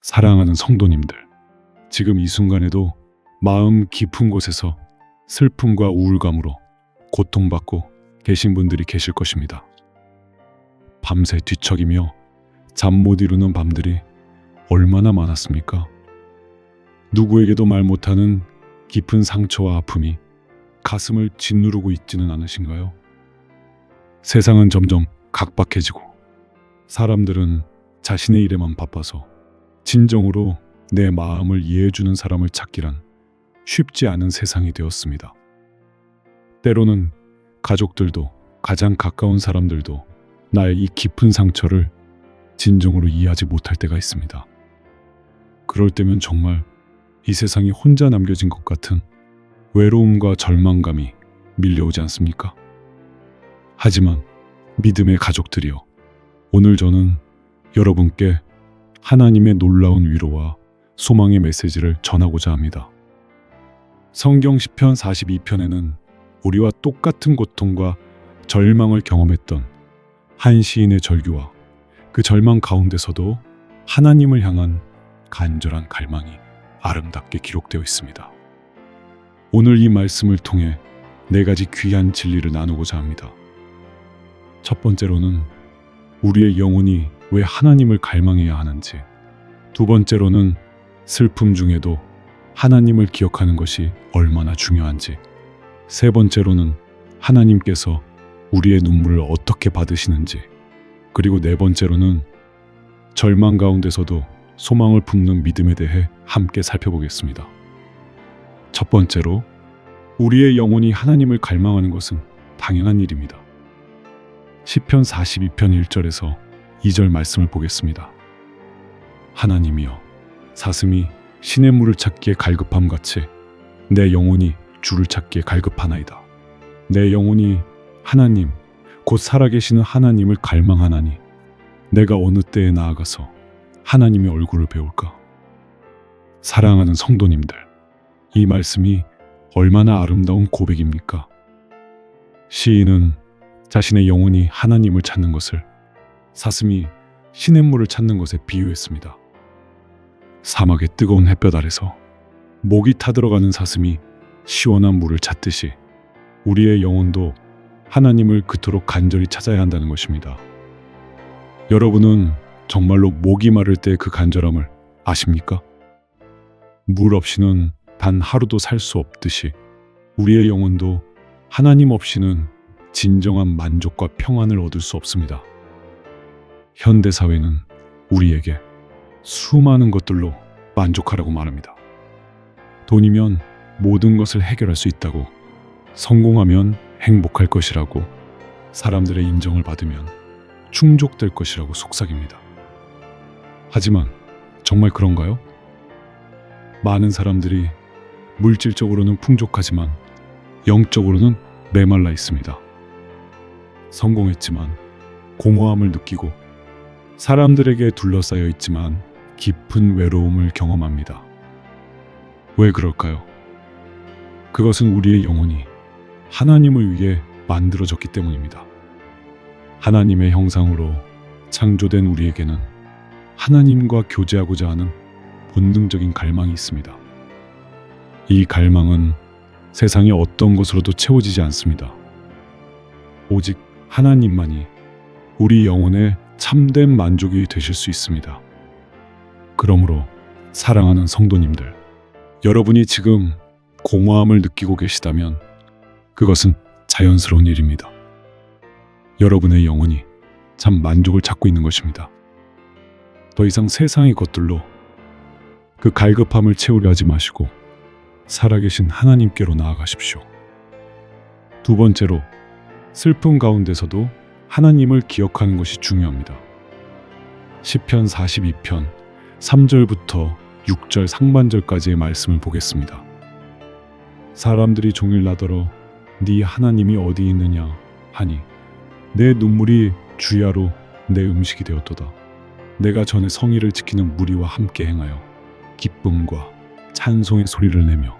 사랑하는 성도님들, 지금 이 순간에도 마음 깊은 곳에서 슬픔과 우울감으로 고통받고 계신 분들이 계실 것입니다. 밤새 뒤척이며 잠 못 이루는 밤들이 얼마나 많았습니까? 누구에게도 말 못하는 깊은 상처와 아픔이 가슴을 짓누르고 있지는 않으신가요? 세상은 점점 각박해지고 사람들은 자신의 일에만 바빠서 진정으로 내 마음을 이해해주는 사람을 찾기란 쉽지 않은 세상이 되었습니다. 때로는 가족들도 가장 가까운 사람들도 나의 이 깊은 상처를 진정으로 이해하지 못할 때가 있습니다. 그럴 때면 정말 이 세상이 혼자 남겨진 것 같은 외로움과 절망감이 밀려오지 않습니까? 하지만 믿음의 가족들이여, 오늘 저는 여러분께 하나님의 놀라운 위로와 소망의 메시지를 전하고자 합니다. 성경 시편 42편에는 우리와 똑같은 고통과 절망을 경험했던 한 시인의 절규와 그 절망 가운데서도 하나님을 향한 간절한 갈망이 아름답게 기록되어 있습니다. 오늘 이 말씀을 통해 네 가지 귀한 진리를 나누고자 합니다. 첫 번째로는 우리의 영혼이 왜 하나님을 갈망해야 하는지, 두 번째로는 슬픔 중에도 하나님을 기억하는 것이 얼마나 중요한지, 세 번째로는 하나님께서 우리의 눈물을 어떻게 받으시는지, 그리고 네 번째로는 절망 가운데서도 소망을 품는 믿음에 대해 함께 살펴보겠습니다. 첫 번째로, 우리의 영혼이 하나님을 갈망하는 것은 당연한 일입니다. 시편 42편 1절에서 2절 말씀을 보겠습니다. 하나님이여, 사슴이 시냇물을 찾기에 갈급함 같이 내 영혼이 주를 찾기에 갈급하나이다. 내 영혼이 하나님, 곧 살아계시는 하나님을 갈망하나니 내가 어느 때에 나아가서 하나님의 얼굴을 배울까? 사랑하는 성도님들, 이 말씀이 얼마나 아름다운 고백입니까? 시인은 자신의 영혼이 하나님을 찾는 것을 사슴이 시냇물을 찾는 것에 비유했습니다. 사막의 뜨거운 햇볕 아래서 목이 타들어가는 사슴이 시원한 물을 찾듯이 우리의 영혼도 하나님을 그토록 간절히 찾아야 한다는 것입니다. 여러분은 정말로 목이 마를 때 그 간절함을 아십니까? 물 없이는 단 하루도 살 수 없듯이 우리의 영혼도 하나님 없이는 진정한 만족과 평안을 얻을 수 없습니다. 현대사회는 우리에게 수많은 것들로 만족하라고 말합니다. 돈이면 모든 것을 해결할 수 있다고, 성공하면 행복할 것이라고, 사람들의 인정을 받으면 충족될 것이라고 속삭입니다. 하지만 정말 그런가요? 많은 사람들이 물질적으로는 풍족하지만 영적으로는 메말라 있습니다. 성공했지만 공허함을 느끼고 사람들에게 둘러싸여 있지만 깊은 외로움을 경험합니다. 왜 그럴까요? 그것은 우리의 영혼이 하나님을 위해 만들어졌기 때문입니다. 하나님의 형상으로 창조된 우리에게는 하나님과 교제하고자 하는 본능적인 갈망이 있습니다. 이 갈망은 세상의 어떤 것으로도 채워지지 않습니다. 오직 하나님만이 우리 영혼의 참된 만족이 되실 수 있습니다. 그러므로 사랑하는 성도님들, 여러분이 지금 공허함을 느끼고 계시다면 그것은 자연스러운 일입니다. 여러분의 영혼이 참 만족을 찾고 있는 것입니다. 더 이상 세상의 것들로 그 갈급함을 채우려 하지 마시고 살아계신 하나님께로 나아가십시오. 두 번째로, 슬픔 가운데서도 하나님을 기억하는 것이 중요합니다. 시편 42편 3절부터 6절 상반절까지의 말씀을 보겠습니다. 사람들이 종일 나더러 네 하나님이 어디 있느냐 하니 내 눈물이 주야로 내 음식이 되었도다. 내가 전에 성의를 지키는 무리와 함께 행하여 기쁨과 찬송의 소리를 내며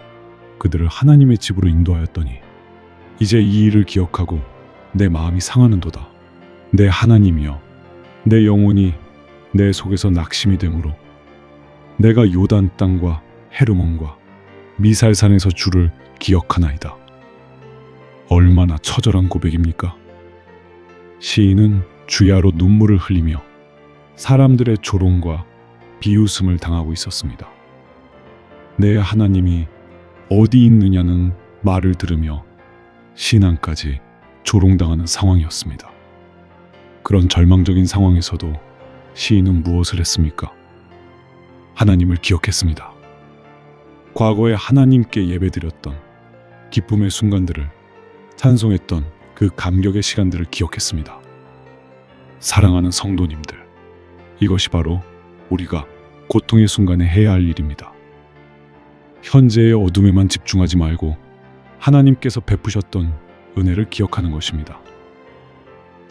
그들을 하나님의 집으로 인도하였더니 이제 이 일을 기억하고 내 마음이 상하는도다. 내 하나님이여, 내 영혼이 내 속에서 낙심이 되므로 내가 요단 땅과 헤르몬과 미살산에서 주를 기억하나이다. 얼마나 처절한 고백입니까? 시인은 주야로 눈물을 흘리며 사람들의 조롱과 비웃음을 당하고 있었습니다. 내 하나님이 어디 있느냐는 말을 들으며 신앙까지 조롱당하는 상황이었습니다. 그런 절망적인 상황에서도 시인은 무엇을 했습니까? 하나님을 기억했습니다. 과거에 하나님께 예배드렸던 기쁨의 순간들을, 찬송했던 그 감격의 시간들을 기억했습니다. 사랑하는 성도님들, 이것이 바로 우리가 고통의 순간에 해야 할 일입니다. 현재의 어둠에만 집중하지 말고 하나님께서 베푸셨던 은혜를 기억하는 것입니다.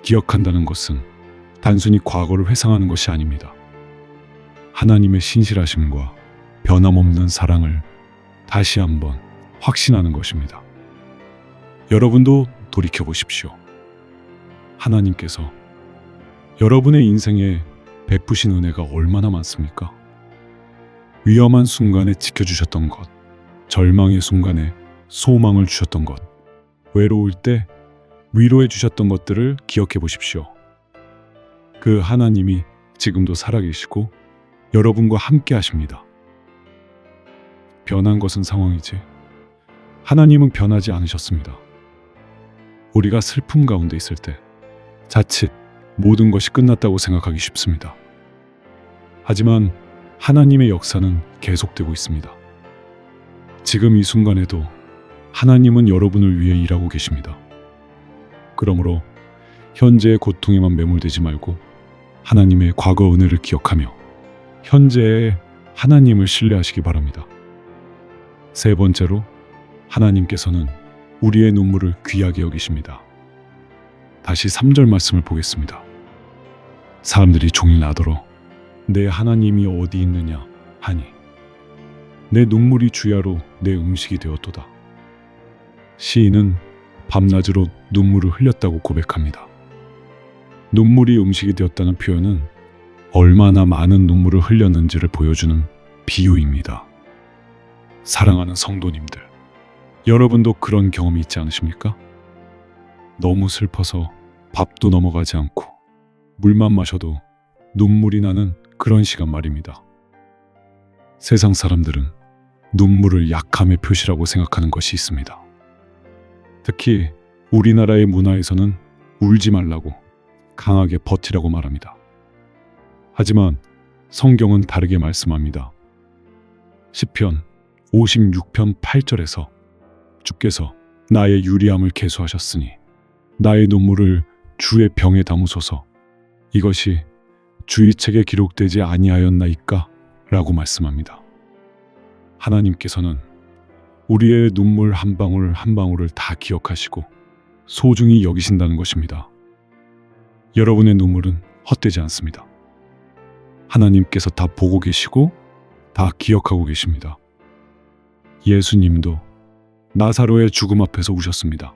기억한다는 것은 단순히 과거를 회상하는 것이 아닙니다. 하나님의 신실하심과 변함없는 사랑을 다시 한번 확신하는 것입니다. 여러분도 돌이켜 보십시오. 하나님께서 여러분의 인생에 베푸신 은혜가 얼마나 많습니까? 위험한 순간에 지켜주셨던 것, 절망의 순간에 소망을 주셨던 것, 외로울 때 위로해 주셨던 것들을 기억해 보십시오. 그 하나님이 지금도 살아계시고 여러분과 함께 하십니다. 변한 것은 상황이지 하나님은 변하지 않으셨습니다. 우리가 슬픔 가운데 있을 때 자칫 모든 것이 끝났다고 생각하기 쉽습니다. 하지만 하나님의 역사는 계속되고 있습니다. 지금 이 순간에도 하나님은 여러분을 위해 일하고 계십니다. 그러므로 현재의 고통에만 매몰되지 말고 하나님의 과거 은혜를 기억하며 현재의 하나님을 신뢰하시기 바랍니다. 세 번째로, 하나님께서는 우리의 눈물을 귀하게 여기십니다. 다시 3절 말씀을 보겠습니다. 사람들이 종일 나더러 내 하나님이 어디 있느냐 하니 내 눈물이 주야로 내 음식이 되었도다. 시인은 밤낮으로 눈물을 흘렸다고 고백합니다. 눈물이 음식이 되었다는 표현은 얼마나 많은 눈물을 흘렸는지를 보여주는 비유입니다. 사랑하는 성도님들, 여러분도 그런 경험이 있지 않으십니까? 너무 슬퍼서 밥도 넘어가지 않고 물만 마셔도 눈물이 나는 그런 시간 말입니다. 세상 사람들은 눈물을 약함의 표시라고 생각하는 것이 있습니다. 특히 우리나라의 문화에서는 울지 말라고, 강하게 버티라고 말합니다. 하지만 성경은 다르게 말씀합니다. 시편 56편 8절에서 주께서 나의 유리함을 계수하셨으니 나의 눈물을 주의 병에 담으소서, 이것이 주의 책에 기록되지 아니하였나이까? 라고 말씀합니다. 하나님께서는 우리의 눈물 한 방울 한 방울을 다 기억하시고 소중히 여기신다는 것입니다. 여러분의 눈물은 헛되지 않습니다. 하나님께서 다 보고 계시고 다 기억하고 계십니다. 예수님도 나사로의 죽음 앞에서 우셨습니다.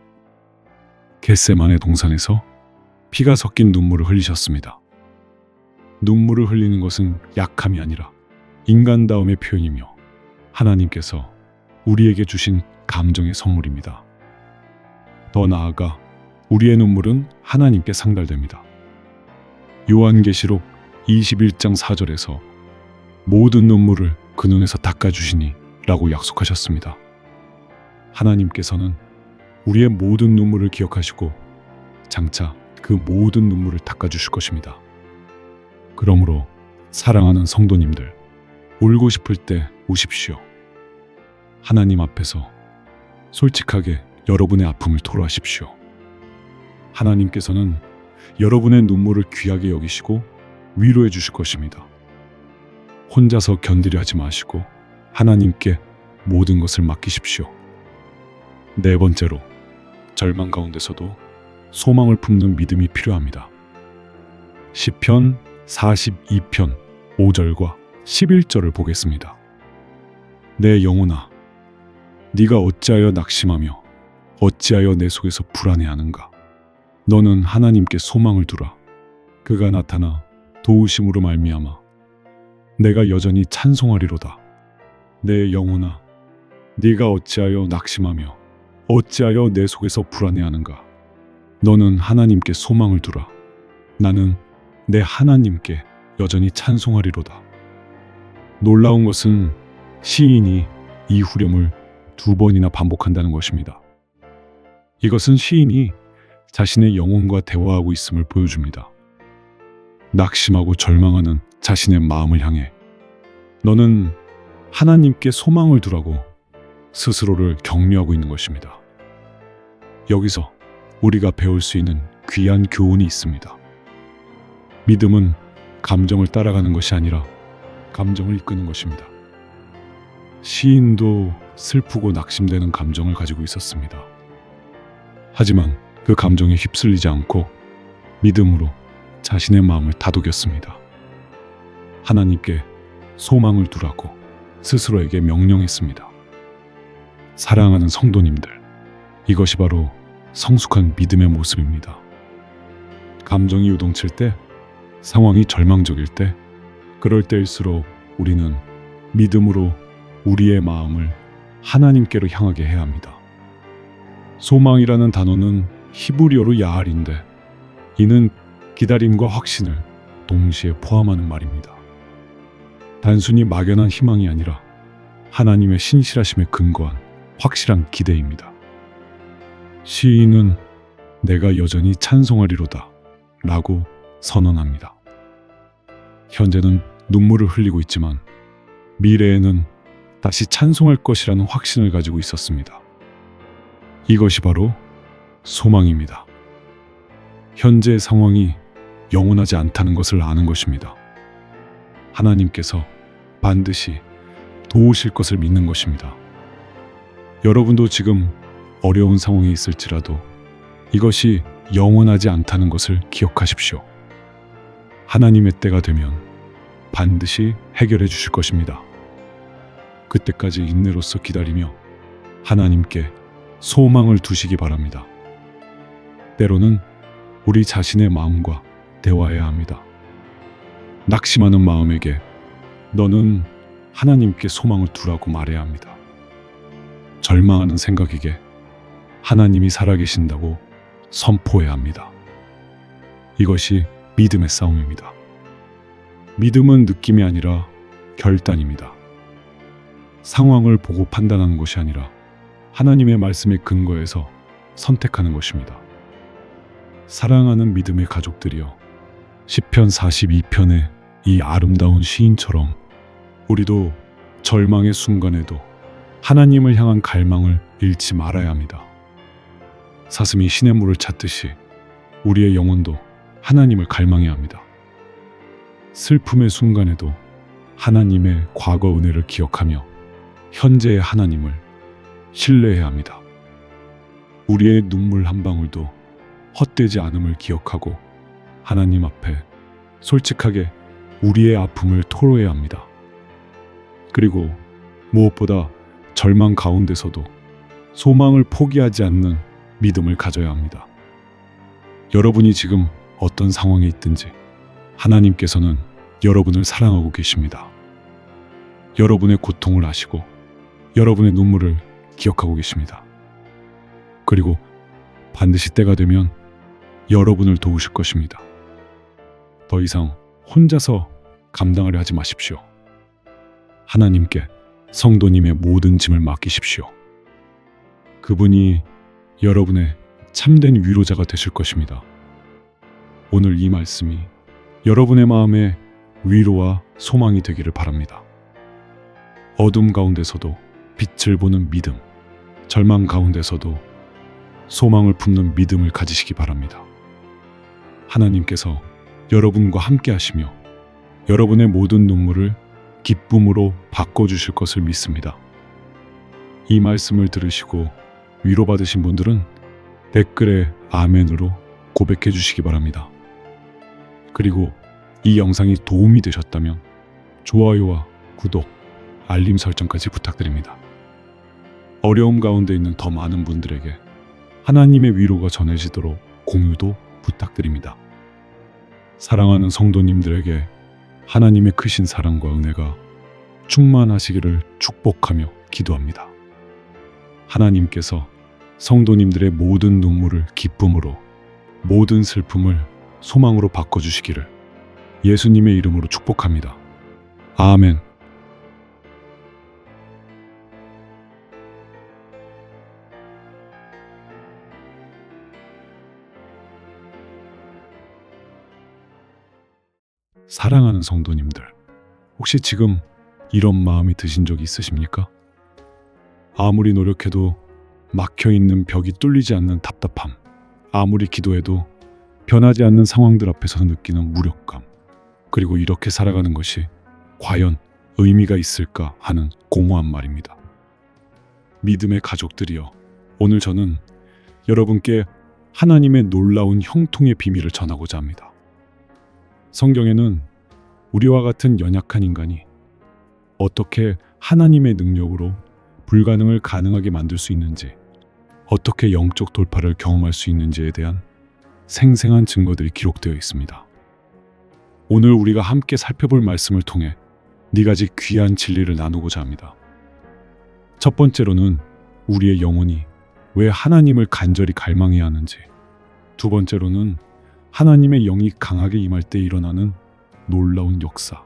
겟세마네 동산에서 피가 섞인 눈물을 흘리셨습니다. 눈물을 흘리는 것은 약함이 아니라 인간다움의 표현이며 하나님께서 우리에게 주신 감정의 선물입니다. 더 나아가 우리의 눈물은 하나님께 상달됩니다. 요한계시록 21장 4절에서 모든 눈물을 그 눈에서 닦아주시니 라고 약속하셨습니다. 하나님께서는 우리의 모든 눈물을 기억하시고 장차 그 모든 눈물을 닦아주실 것입니다. 그러므로 사랑하는 성도님들, 울고 싶을 때 우십시오. 하나님 앞에서 솔직하게 여러분의 아픔을 토로하십시오. 하나님께서는 여러분의 눈물을 귀하게 여기시고 위로해 주실 것입니다. 혼자서 견디려 하지 마시고 하나님께 모든 것을 맡기십시오. 네 번째로, 절망 가운데서도 소망을 품는 믿음이 필요합니다. 시편 42편 5절과 11절을 보겠습니다. 내 영혼아, 네가 어찌하여 낙심하며 어찌하여 내 속에서 불안해하는가? 너는 하나님께 소망을 두라. 그가 나타나 도우심으로 말미암아 내가 여전히 찬송하리로다. 내 영혼아, 네가 어찌하여 낙심하며 어찌하여 내 속에서 불안해하는가. 너는 하나님께 소망을 두라. 나는 내 하나님께 여전히 찬송하리로다. 놀라운 것은 시인이 이 후렴을 2번이나 반복한다는 것입니다. 이것은 시인이 자신의 영혼과 대화하고 있음을 보여줍니다. 낙심하고 절망하는 자신의 마음을 향해 너는 하나님께 소망을 두라고 스스로를 격려하고 있는 것입니다. 여기서 우리가 배울 수 있는 귀한 교훈이 있습니다. 믿음은 감정을 따라가는 것이 아니라 감정을 이끄는 것입니다. 시인도 슬프고 낙심되는 감정을 가지고 있었습니다. 하지만 그 감정에 휩쓸리지 않고 믿음으로 자신의 마음을 다독였습니다. 하나님께 소망을 두라고 스스로에게 명령했습니다. 사랑하는 성도님들, 이것이 바로 성숙한 믿음의 모습입니다. 감정이 요동칠 때, 상황이 절망적일 때, 그럴 때일수록 우리는 믿음으로 우리의 마음을 하나님께로 향하게 해야 합니다. 소망이라는 단어는 히브리어로 야알인데 이는 기다림과 확신을 동시에 포함하는 말입니다. 단순히 막연한 희망이 아니라 하나님의 신실하심에 근거한 확실한 기대입니다. 시인은 내가 여전히 찬송하리로다 라고 선언합니다. 현재는 눈물을 흘리고 있지만 미래에는 다시 찬송할 것이라는 확신을 가지고 있었습니다. 이것이 바로 소망입니다. 현재의 상황이 영원하지 않다는 것을 아는 것입니다. 하나님께서 반드시 도우실 것을 믿는 것입니다. 여러분도 지금 어려운 상황에 있을지라도 이것이 영원하지 않다는 것을 기억하십시오. 하나님의 때가 되면 반드시 해결해 주실 것입니다. 그때까지 인내로서 기다리며 하나님께 소망을 두시기 바랍니다. 때로는 우리 자신의 마음과 대화해야 합니다. 낙심하는 마음에게 너는 하나님께 소망을 두라고 말해야 합니다. 절망하는 생각에게 하나님이 살아계신다고 선포해야 합니다. 이것이 믿음의 싸움입니다. 믿음은 느낌이 아니라 결단입니다. 상황을 보고 판단하는 것이 아니라 하나님의 말씀에 근거해서 선택하는 것입니다. 사랑하는 믿음의 가족들이여, 시편 42편의 이 아름다운 시인처럼 우리도 절망의 순간에도 하나님을 향한 갈망을 잃지 말아야 합니다. 사슴이 시냇물을 찾듯이 우리의 영혼도 하나님을 갈망해야 합니다. 슬픔의 순간에도 하나님의 과거 은혜를 기억하며 현재의 하나님을 신뢰해야 합니다. 우리의 눈물 한 방울도 헛되지 않음을 기억하고 하나님 앞에 솔직하게 우리의 아픔을 토로해야 합니다. 그리고 무엇보다 절망 가운데서도 소망을 포기하지 않는 믿음을 가져야 합니다. 여러분이 지금 어떤 상황에 있든지 하나님께서는 여러분을 사랑하고 계십니다. 여러분의 고통을 아시고 여러분의 눈물을 기억하고 계십니다. 그리고 반드시 때가 되면 여러분을 도우실 것입니다. 더 이상 혼자서 감당하려 하지 마십시오. 하나님께 성도님의 모든 짐을 맡기십시오. 그분이 여러분의 참된 위로자가 되실 것입니다. 오늘 이 말씀이 여러분의 마음에 위로와 소망이 되기를 바랍니다. 어둠 가운데서도 빛을 보는 믿음, 절망 가운데서도 소망을 품는 믿음을 가지시기 바랍니다. 하나님께서 여러분과 함께 하시며 여러분의 모든 눈물을 기쁨으로 바꿔주실 것을 믿습니다. 이 말씀을 들으시고 위로받으신 분들은 댓글에 아멘으로 고백해 주시기 바랍니다. 그리고 이 영상이 도움이 되셨다면 좋아요와 구독, 알림 설정까지 부탁드립니다. 어려움 가운데 있는 더 많은 분들에게 하나님의 위로가 전해지도록 공유도 부탁드립니다. 사랑하는 성도님들에게 하나님의 크신 사랑과 은혜가 충만하시기를 축복하며 기도합니다. 하나님께서 성도님들의 모든 눈물을 기쁨으로, 모든 슬픔을 소망으로 바꿔주시기를 예수님의 이름으로 축복합니다. 아멘. 사랑하는 성도님들, 혹시 지금 이런 마음이 드신 적이 있으십니까? 아무리 노력해도 막혀있는 벽이 뚫리지 않는 답답함, 아무리 기도해도 변하지 않는 상황들 앞에서 느끼는 무력감, 그리고 이렇게 살아가는 것이 과연 의미가 있을까 하는 공허한 말입니다. 믿음의 가족들이여, 오늘 저는 여러분께 하나님의 놀라운 형통의 비밀을 전하고자 합니다. 성경에는 우리와 같은 연약한 인간이 어떻게 하나님의 능력으로 불가능을 가능하게 만들 수 있는지, 어떻게 영적 돌파를 경험할 수 있는지에 대한 생생한 증거들이 기록되어 있습니다. 오늘 우리가 함께 살펴볼 말씀을 통해 네 가지 귀한 진리를 나누고자 합니다. 첫 번째로는 우리의 영혼이 왜 하나님을 간절히 갈망해야 하는지, 두 번째로는 하나님의 영이 강하게 임할 때 일어나는 놀라운 역사,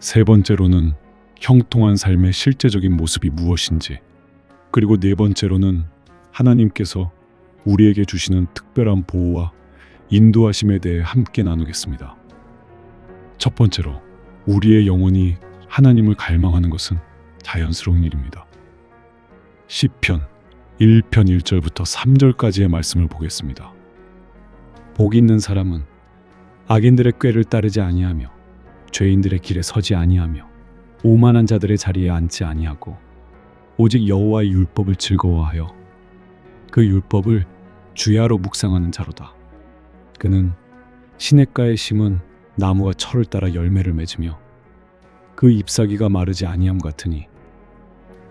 세 번째로는 형통한 삶의 실제적인 모습이 무엇인지, 그리고 네 번째로는 하나님께서 우리에게 주시는 특별한 보호와 인도하심에 대해 함께 나누겠습니다. 첫 번째로, 우리의 영혼이 하나님을 갈망하는 것은 자연스러운 일입니다. 시편 1편 1절부터 3절까지의 말씀을 보겠습니다. 복 있는 사람은 악인들의 꾀를 따르지 아니하며 죄인들의 길에 서지 아니하며 오만한 자들의 자리에 앉지 아니하고 오직 여호와의 율법을 즐거워하여 그 율법을 주야로 묵상하는 자로다. 그는 시냇가에 심은 나무가 철을 따라 열매를 맺으며 그 잎사귀가 마르지 아니함 같으니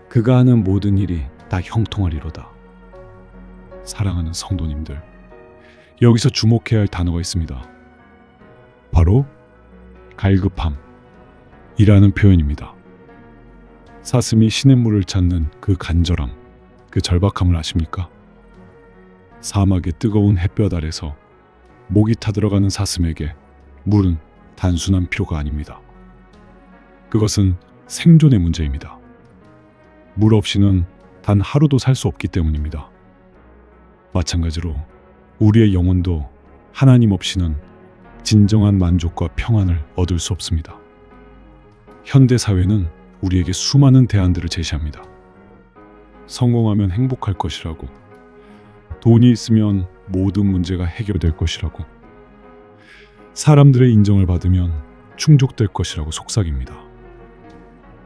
그가 하는 모든 일이 다 형통하리로다. 사랑하는 성도님들, 여기서 주목해야 할 단어가 있습니다. 바로 갈급함이라는 표현입니다. 사슴이 시냇물을 찾는 그 간절함, 그 절박함을 아십니까? 사막의 뜨거운 햇볕 아래서 목이 타들어가는 사슴에게 물은 단순한 필요가 아닙니다. 그것은 생존의 문제입니다. 물 없이는 단 하루도 살 수 없기 때문입니다. 마찬가지로 우리의 영혼도 하나님 없이는 진정한 만족과 평안을 얻을 수 없습니다. 현대 사회는 우리에게 수많은 대안들을 제시합니다. 성공하면 행복할 것이라고, 돈이 있으면 모든 문제가 해결될 것이라고, 사람들의 인정을 받으면 충족될 것이라고 속삭입니다.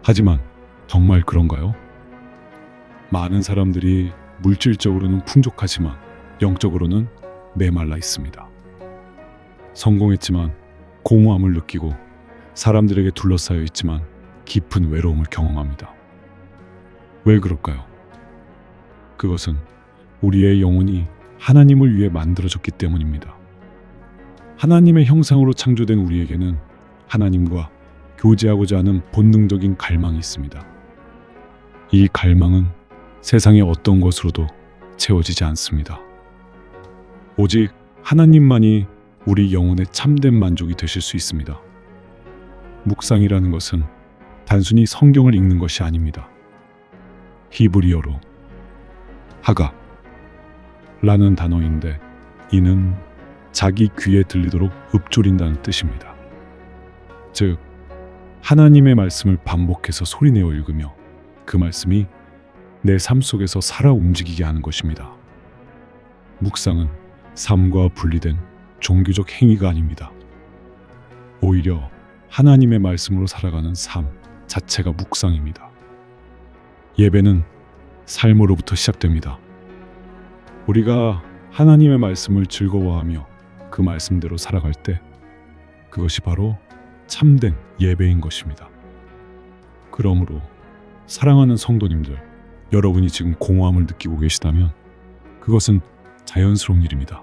하지만 정말 그런가요? 많은 사람들이 물질적으로는 풍족하지만 영적으로는 메말라 있습니다. 성공했지만 공허함을 느끼고 사람들에게 둘러싸여 있지만 깊은 외로움을 경험합니다. 왜 그럴까요? 그것은 우리의 영혼이 하나님을 위해 만들어졌기 때문입니다. 하나님의 형상으로 창조된 우리에게는 하나님과 교제하고자 하는 본능적인 갈망이 있습니다. 이 갈망은 세상의 어떤 것으로도 채워지지 않습니다. 오직 하나님만이 우리 영혼의 참된 만족이 되실 수 있습니다. 묵상이라는 것은 단순히 성경을 읽는 것이 아닙니다. 히브리어로 하가라는 단어인데 이는 자기 귀에 들리도록 읊조린다는 뜻입니다. 즉, 하나님의 말씀을 반복해서 소리내어 읽으며 그 말씀이 내 삶 속에서 살아 움직이게 하는 것입니다. 묵상은 삶과 분리된 종교적 행위가 아닙니다. 오히려 하나님의 말씀으로 살아가는 삶 자체가 묵상입니다. 예배는 삶으로부터 시작됩니다. 우리가 하나님의 말씀을 즐거워하며 그 말씀대로 살아갈 때 그것이 바로 참된 예배인 것입니다. 그러므로 사랑하는 성도님들, 여러분이 지금 공허함을 느끼고 계시다면 그것은 자연스러운 일입니다.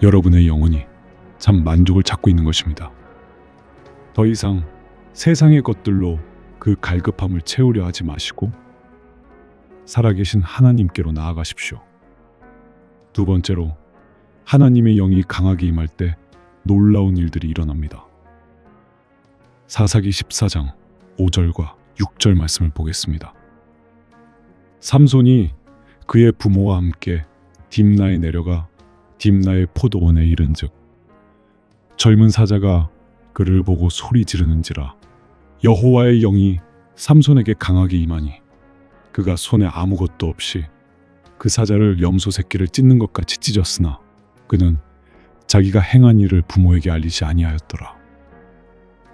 여러분의 영혼이 참 만족을 찾고 있는 것입니다. 더 이상 세상의 것들로 그 갈급함을 채우려 하지 마시고 살아계신 하나님께로 나아가십시오. 두 번째로, 하나님의 영이 강하게 임할 때 놀라운 일들이 일어납니다. 사사기 14장 5절과 6절 말씀을 보겠습니다. 삼손이 그의 부모와 함께 딥나에 내려가 딥나의 포도원에 이른즉 젊은 사자가 그를 보고 소리 지르는지라 여호와의 영이 삼손에게 강하게 임하니 그가 손에 아무것도 없이 그 사자를 염소 새끼를 찢는 것 같이 찢었으나 그는 자기가 행한 일을 부모에게 알리지 아니하였더라.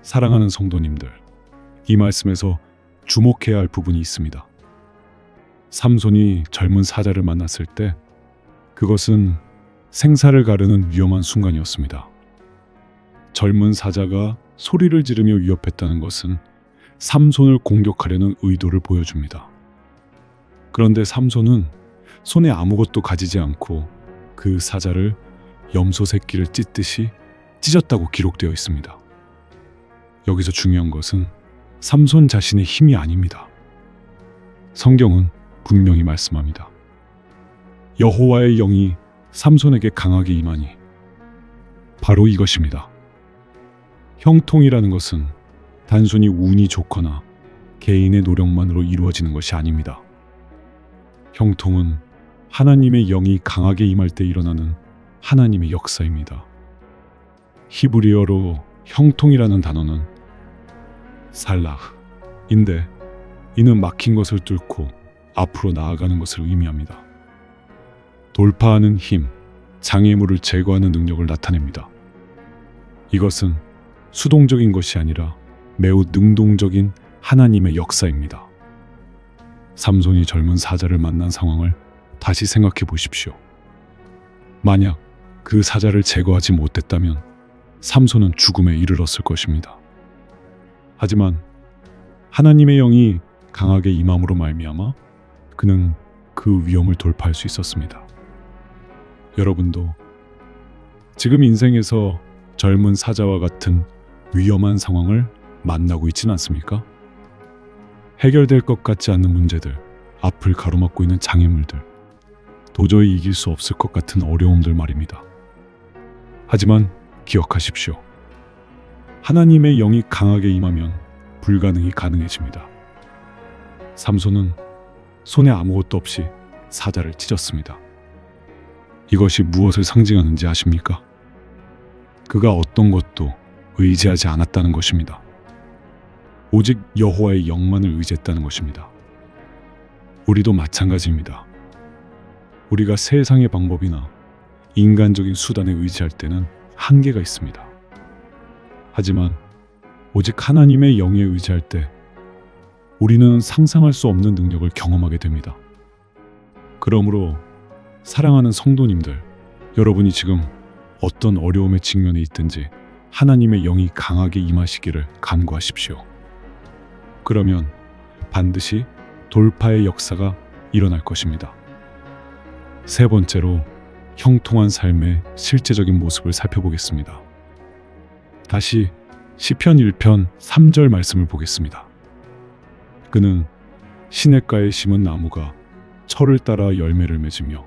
사랑하는 성도님들, 이 말씀에서 주목해야 할 부분이 있습니다. 삼손이 젊은 사자를 만났을 때 그것은 생사를 가르는 위험한 순간이었습니다. 젊은 사자가 소리를 지르며 위협했다는 것은 삼손을 공격하려는 의도를 보여줍니다. 그런데 삼손은 손에 아무것도 가지지 않고 그 사자를 염소 새끼를 찢듯이 찢었다고 기록되어 있습니다. 여기서 중요한 것은 삼손 자신의 힘이 아닙니다. 성경은 분명히 말씀합니다. 여호와의 영이 삼손에게 강하게 임하니 바로 이것입니다. 형통이라는 것은 단순히 운이 좋거나 개인의 노력만으로 이루어지는 것이 아닙니다. 형통은 하나님의 영이 강하게 임할 때 일어나는 하나님의 역사입니다. 히브리어로 형통이라는 단어는 살라흐인데 이는 막힌 것을 뚫고 앞으로 나아가는 것을 의미합니다. 돌파하는 힘, 장애물을 제거하는 능력을 나타냅니다. 이것은 수동적인 것이 아니라 매우 능동적인 하나님의 역사입니다. 삼손이 젊은 사자를 만난 상황을 다시 생각해 보십시오. 만약 그 사자를 제거하지 못했다면 삼손은 죽음에 이르렀을 것입니다. 하지만 하나님의 영이 강하게 임함으로 말미암아 그는 그 위험을 돌파할 수 있었습니다. 여러분도 지금 인생에서 젊은 사자와 같은 위험한 상황을 만나고 있지는 않습니까? 해결될 것 같지 않는 문제들, 앞을 가로막고 있는 장애물들, 도저히 이길 수 없을 것 같은 어려움들 말입니다. 하지만 기억하십시오. 하나님의 영이 강하게 임하면 불가능이 가능해집니다. 삼손은 손에 아무것도 없이 사자를 찢었습니다. 이것이 무엇을 상징하는지 아십니까? 그가 어떤 것도 의지하지 않았다는 것입니다. 오직 여호와의 영만을 의지했다는 것입니다. 우리도 마찬가지입니다. 우리가 세상의 방법이나 인간적인 수단에 의지할 때는 한계가 있습니다. 하지만 오직 하나님의 영에 의지할 때 우리는 상상할 수 없는 능력을 경험하게 됩니다. 그러므로 사랑하는 성도님들, 여러분이 지금 어떤 어려움에 직면해 있든지 하나님의 영이 강하게 임하시기를 간구하십시오. 그러면 반드시 돌파의 역사가 일어날 것입니다. 세 번째로, 형통한 삶의 실제적인 모습을 살펴보겠습니다. 다시 시편 1편 3절 말씀을 보겠습니다. 그는 시냇가에 심은 나무가 철을 따라 열매를 맺으며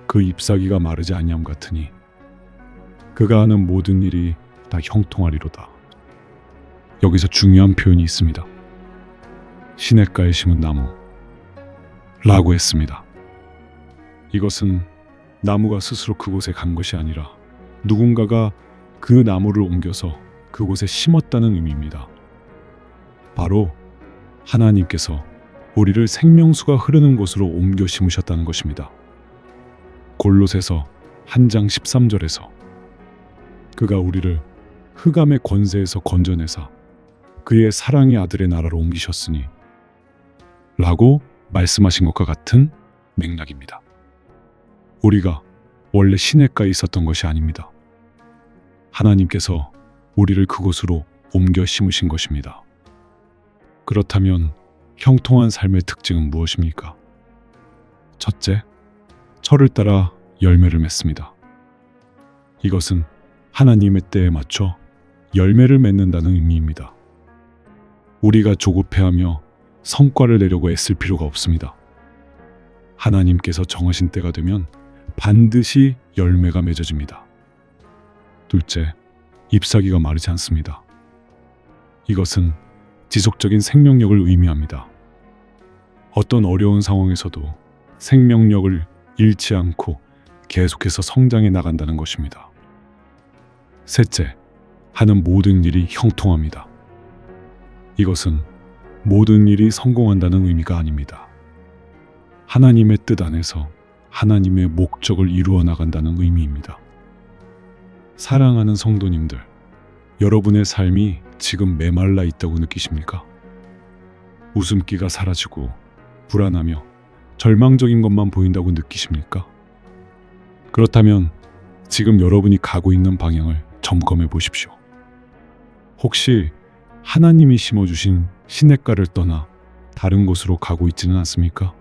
그 잎사귀가 마르지 아니함 같으니 그가 하는 모든 일이 다 형통하리로다. 여기서 중요한 표현이 있습니다. 시냇가에 심은 나무라고 했습니다. 이것은 나무가 스스로 그곳에 간 것이 아니라 누군가가 그 나무를 옮겨서 그곳에 심었다는 의미입니다. 바로 하나님께서 우리를 생명수가 흐르는 곳으로 옮겨 심으셨다는 것입니다. 골로새서 1장 13절에서 그가 우리를 흑암의 권세에서 건져내사 그의 사랑의 아들의 나라로 옮기셨으니 라고 말씀하신 것과 같은 맥락입니다. 우리가 원래 시냇가에 있었던 것이 아닙니다. 하나님께서 우리를 그곳으로 옮겨 심으신 것입니다. 그렇다면 형통한 삶의 특징은 무엇입니까? 첫째, 철을 따라 열매를 맺습니다. 이것은 하나님의 때에 맞춰 열매를 맺는다는 의미입니다. 우리가 조급해하며 성과를 내려고 애쓸 필요가 없습니다. 하나님께서 정하신 때가 되면 반드시 열매가 맺어집니다. 둘째, 잎사귀가 마르지 않습니다. 이것은 지속적인 생명력을 의미합니다. 어떤 어려운 상황에서도 생명력을 잃지 않고 계속해서 성장해 나간다는 것입니다. 셋째, 하는 모든 일이 형통합니다. 이것은 모든 일이 성공한다는 의미가 아닙니다. 하나님의 뜻 안에서 하나님의 목적을 이루어 나간다는 의미입니다. 사랑하는 성도님들, 여러분의 삶이 지금 메말라 있다고 느끼십니까? 웃음기가 사라지고 불안하며 절망적인 것만 보인다고 느끼십니까? 그렇다면 지금 여러분이 가고 있는 방향을 점검해 보십시오. 혹시 하나님이 심어주신 시냇가를 떠나 다른 곳으로 가고 있지는 않습니까?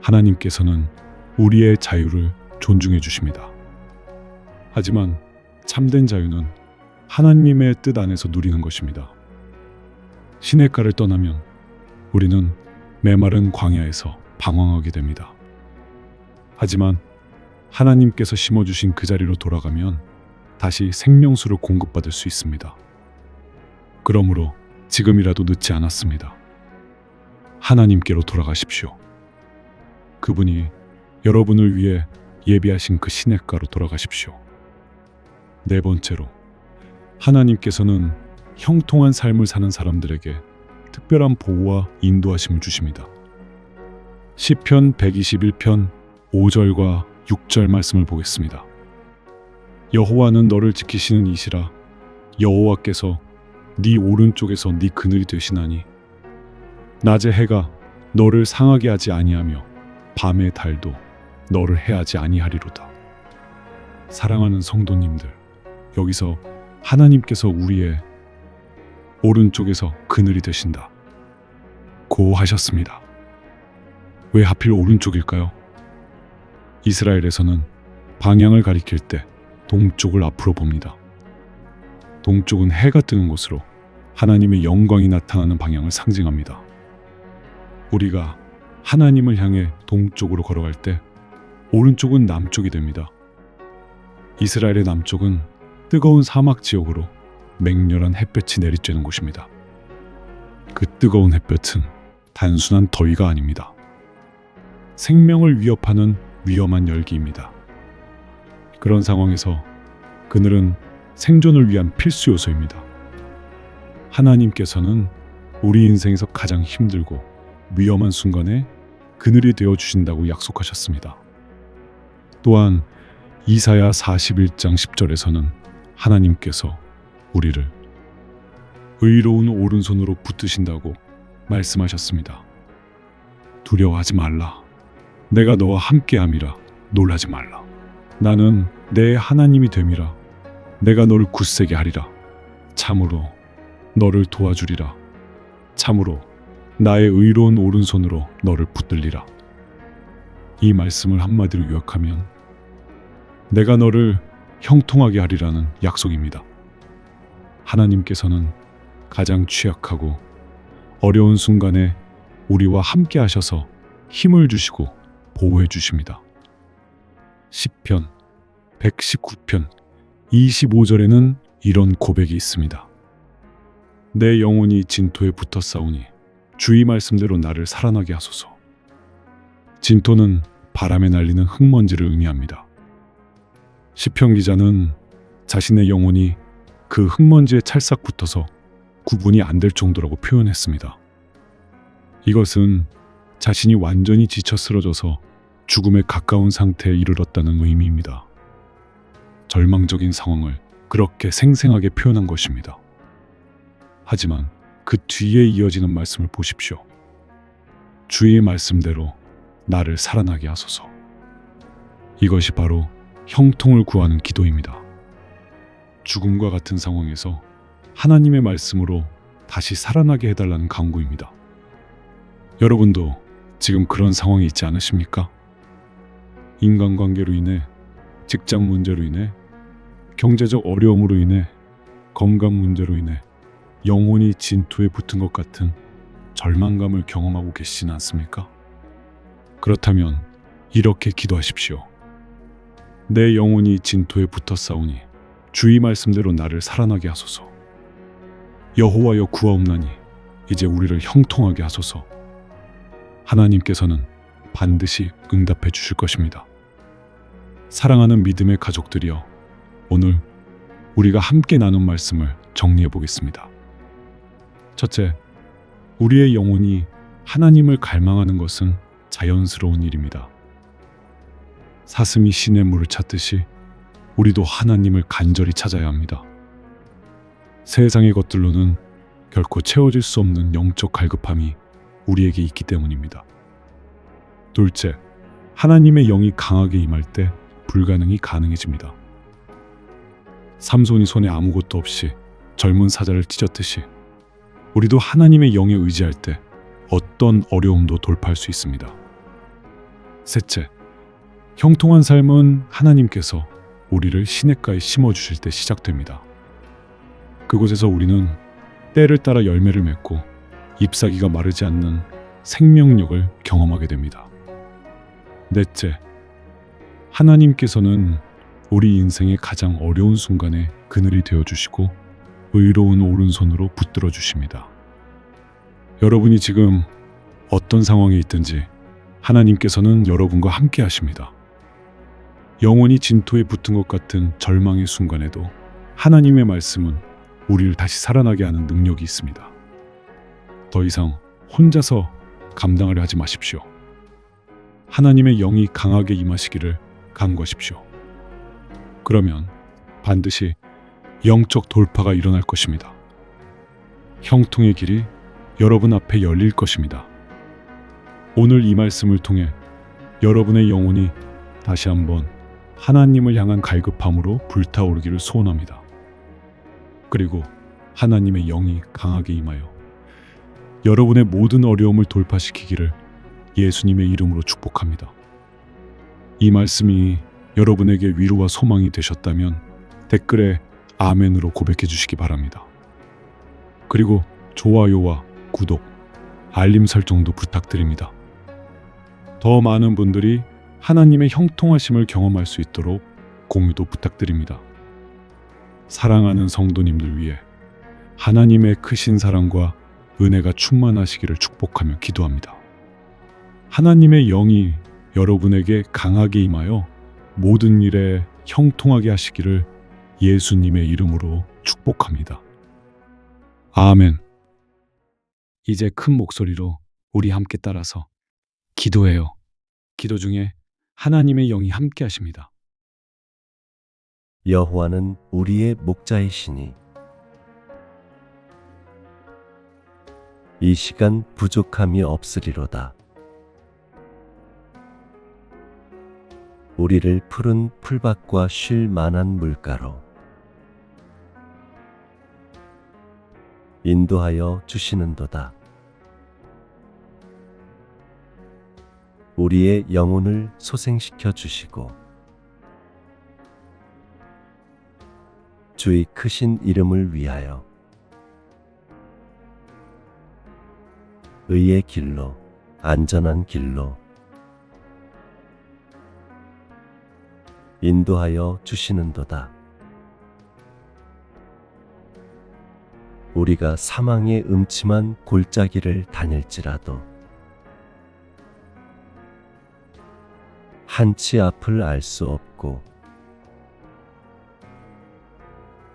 하나님께서는 우리의 자유를 존중해 주십니다. 하지만 참된 자유는 하나님의 뜻 안에서 누리는 것입니다. 시냇가를 떠나면 우리는 메마른 광야에서 방황하게 됩니다. 하지만 하나님께서 심어주신 그 자리로 돌아가면 다시 생명수를 공급받을 수 있습니다. 그러므로 지금이라도 늦지 않았습니다. 하나님께로 돌아가십시오. 그분이 여러분을 위해 예비하신 그 시냇가로 돌아가십시오. 네 번째로, 하나님께서는 형통한 삶을 사는 사람들에게 특별한 보호와 인도하심을 주십니다. 시편 121편 5절과 6절 말씀을 보겠습니다. 여호와는 너를 지키시는 이시라. 여호와께서 네 오른쪽에서 네 그늘이 되시나니 낮의 해가 너를 상하게 하지 아니하며 밤의 달도 너를 해하지 아니하리로다. 사랑하는 성도님들, 여기서 하나님께서 우리의 오른쪽에서 그늘이 되신다 고 하셨습니다. 왜 하필 오른쪽일까요? 이스라엘에서는 방향을 가리킬 때 동쪽을 앞으로 봅니다. 동쪽은 해가 뜨는 곳으로 하나님의 영광이 나타나는 방향을 상징합니다. 우리가 하나님을 향해 동쪽으로 걸어갈 때 오른쪽은 남쪽이 됩니다. 이스라엘의 남쪽은 뜨거운 사막 지역으로 맹렬한 햇볕이 내리쬐는 곳입니다. 그 뜨거운 햇볕은 단순한 더위가 아닙니다. 생명을 위협하는 위험한 열기입니다. 그런 상황에서 그늘은 생존을 위한 필수 요소입니다. 하나님께서는 우리 인생에서 가장 힘들고 위험한 순간에 그늘이 되어 주신다고 약속하셨습니다. 또한 이사야 41장 10절에서는 하나님께서 우리를 의로운 오른손으로 붙드신다고 말씀하셨습니다. 두려워하지 말라. 내가 너와 함께함이라. 놀라지 말라. 나는 내 하나님이 됨이라. 내가 너를 굳세게 하리라. 참으로 너를 도와주리라. 참으로 나의 의로운 오른손으로 너를 붙들리라. 이 말씀을 한마디로 요약하면 내가 너를 형통하게 하리라는 약속입니다. 하나님께서는 가장 취약하고 어려운 순간에 우리와 함께 하셔서 힘을 주시고 보호해 주십니다. 시편 119편 25절에는 이런 고백이 있습니다. 내 영혼이 진토에 붙어 싸우니 주의 말씀대로 나를 살아나게 하소서. 진토는 바람에 날리는 흙먼지를 의미합니다. 시편 기자는 자신의 영혼이 그 흙먼지에 찰싹 붙어서 구분이 안 될 정도라고 표현했습니다. 이것은 자신이 완전히 지쳐 쓰러져서 죽음에 가까운 상태에 이르렀다는 의미입니다. 절망적인 상황을 그렇게 생생하게 표현한 것입니다. 하지만 그 뒤에 이어지는 말씀을 보십시오. 주의 말씀대로 나를 살아나게 하소서. 이것이 바로 형통을 구하는 기도입니다. 죽음과 같은 상황에서 하나님의 말씀으로 다시 살아나게 해달라는 간구입니다. 여러분도 지금 그런 상황이 있지 않으십니까? 인간관계로 인해, 직장 문제로 인해, 경제적 어려움으로 인해 건강 문제로 인해 영혼이 진토에 붙은 것 같은 절망감을 경험하고 계시지는 않습니까? 그렇다면 이렇게 기도하십시오. 내 영혼이 진토에 붙었사오니 주의 말씀대로 나를 살아나게 하소서. 여호와여 구하옵나니 이제 우리를 형통하게 하소서. 하나님께서는 반드시 응답해 주실 것입니다. 사랑하는 믿음의 가족들이여, 오늘 우리가 함께 나눈 말씀을 정리해 보겠습니다. 첫째, 우리의 영혼이 하나님을 갈망하는 것은 자연스러운 일입니다. 사슴이 시냇물을 찾듯이 우리도 하나님을 간절히 찾아야 합니다. 세상의 것들로는 결코 채워질 수 없는 영적 갈급함이 우리에게 있기 때문입니다. 둘째, 하나님의 영이 강하게 임할 때 불가능이 가능해집니다. 삼손이 손에 아무것도 없이 젊은 사자를 찢었듯이 우리도 하나님의 영에 의지할 때 어떤 어려움도 돌파할 수 있습니다. 셋째, 형통한 삶은 하나님께서 우리를 시냇가에 심어주실 때 시작됩니다. 그곳에서 우리는 때를 따라 열매를 맺고 잎사귀가 마르지 않는 생명력을 경험하게 됩니다. 넷째, 하나님께서는 우리 인생의 가장 어려운 순간에 그늘이 되어주시고 의로운 오른손으로 붙들어 주십니다. 여러분이 지금 어떤 상황에 있든지 하나님께서는 여러분과 함께 하십니다. 영혼이 진토에 붙은 것 같은 절망의 순간에도 하나님의 말씀은 우리를 다시 살아나게 하는 능력이 있습니다. 더 이상 혼자서 감당하려 하지 마십시오. 하나님의 영이 강하게 임하시기를 간구하십시오. 그러면 반드시 영적 돌파가 일어날 것입니다. 형통의 길이 여러분 앞에 열릴 것입니다. 오늘 이 말씀을 통해 여러분의 영혼이 다시 한번 하나님을 향한 갈급함으로 불타오르기를 소원합니다. 그리고 하나님의 영이 강하게 임하여 여러분의 모든 어려움을 돌파시키기를 예수님의 이름으로 축복합니다. 이 말씀이 여러분에게 위로와 소망이 되셨다면 댓글에 아멘으로 고백해 주시기 바랍니다. 그리고 좋아요와 구독, 알림 설정도 부탁드립니다. 더 많은 분들이 하나님의 형통하심을 경험할 수 있도록 공유도 부탁드립니다. 사랑하는 성도님들 위해 하나님의 크신 사랑과 은혜가 충만하시기를 축복하며 기도합니다. 하나님의 영이 여러분에게 강하게 임하여 모든 일에 형통하게 하시기를 예수님의 이름으로 축복합니다. 아멘. 이제 큰 목소리로 우리 함께 따라서 기도해요. 기도 중에 하나님의 영이 함께 하십니다. 여호와는 우리의 목자이시니 이 시간 부족함이 없으리로다. 우리를 푸른 풀밭과 쉴 만한 물가로 인도하여 주시는도다. 우리의 영혼을 소생시켜 주시고 주의 크신 이름을 위하여 의의 길로, 안전한 길로 인도하여 주시는도다. 우리가 사망의 음침한 골짜기를 다닐지라도 한치 앞을 알 수 없고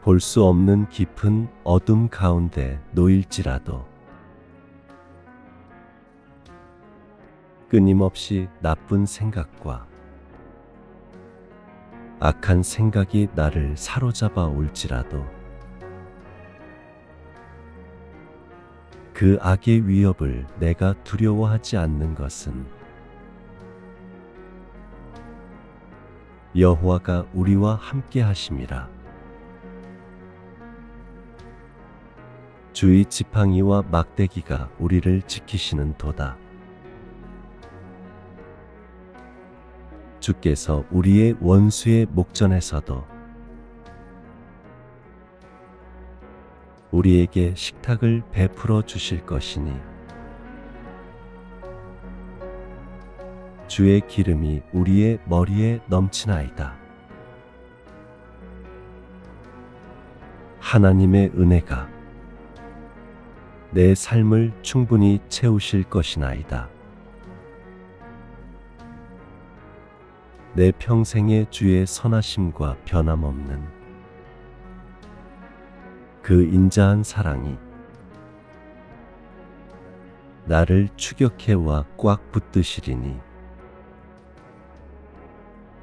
볼 수 없는 깊은 어둠 가운데 놓일지라도 끊임없이 나쁜 생각과 악한 생각이 나를 사로잡아 올지라도 그 악의 위협을 내가 두려워하지 않는 것은 여호와가 우리와 함께 하심이라. 주의 지팡이와 막대기가 우리를 지키시는 도다. 주께서 우리의 원수의 목전에서도 우리에게 식탁을 베풀어 주실 것이니 주의 기름이 우리의 머리에 넘치나이다. 하나님의 은혜가 내 삶을 충분히 채우실 것이나이다. 내 평생의 주의 선하심과 변함없는 그 인자한 사랑이 나를 추격해와 꽉 붙드시리니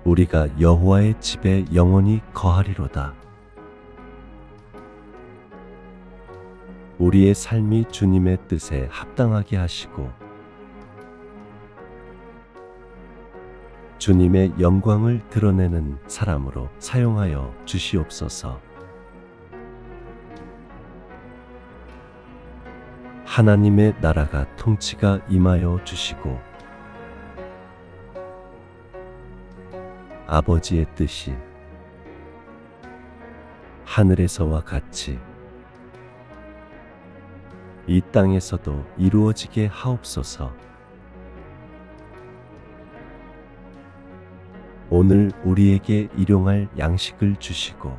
우리가 여호와의 집에 영원히 거하리로다. 우리의 삶이 주님의 뜻에 합당하게 하시고 주님의 영광을 드러내는 사람으로 사용하여 주시옵소서. 하나님의 나라가 통치가 임하여 주시고 아버지의 뜻이 하늘에서와 같이 이 땅에서도 이루어지게 하옵소서. 오늘 우리에게 일용할 양식을 주시고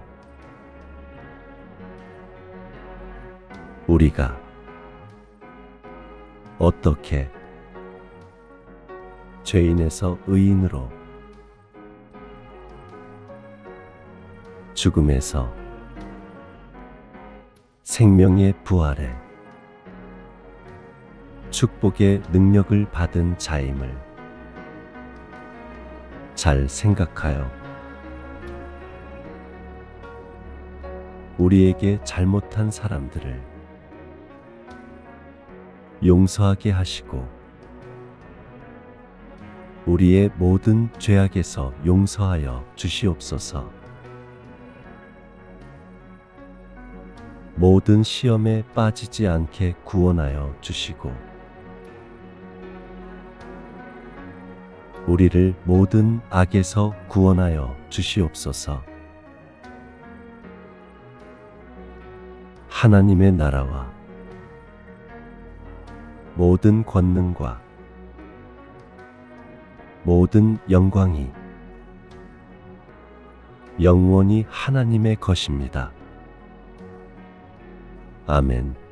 우리가 어떻게 죄인에서 의인으로 죽음에서 생명의 부활에 축복의 능력을 받은 자임을 잘 생각하여 우리에게 잘못한 사람들을 용서하게 하시고 우리의 모든 죄악에서 용서하여 주시옵소서. 모든 시험에 빠지지 않게 구원하여 주시고 우리를 모든 악에서 구원하여 주시옵소서. 하나님의 나라와 모든 권능과 모든 영광이 영원히 하나님의 것입니다. 아멘.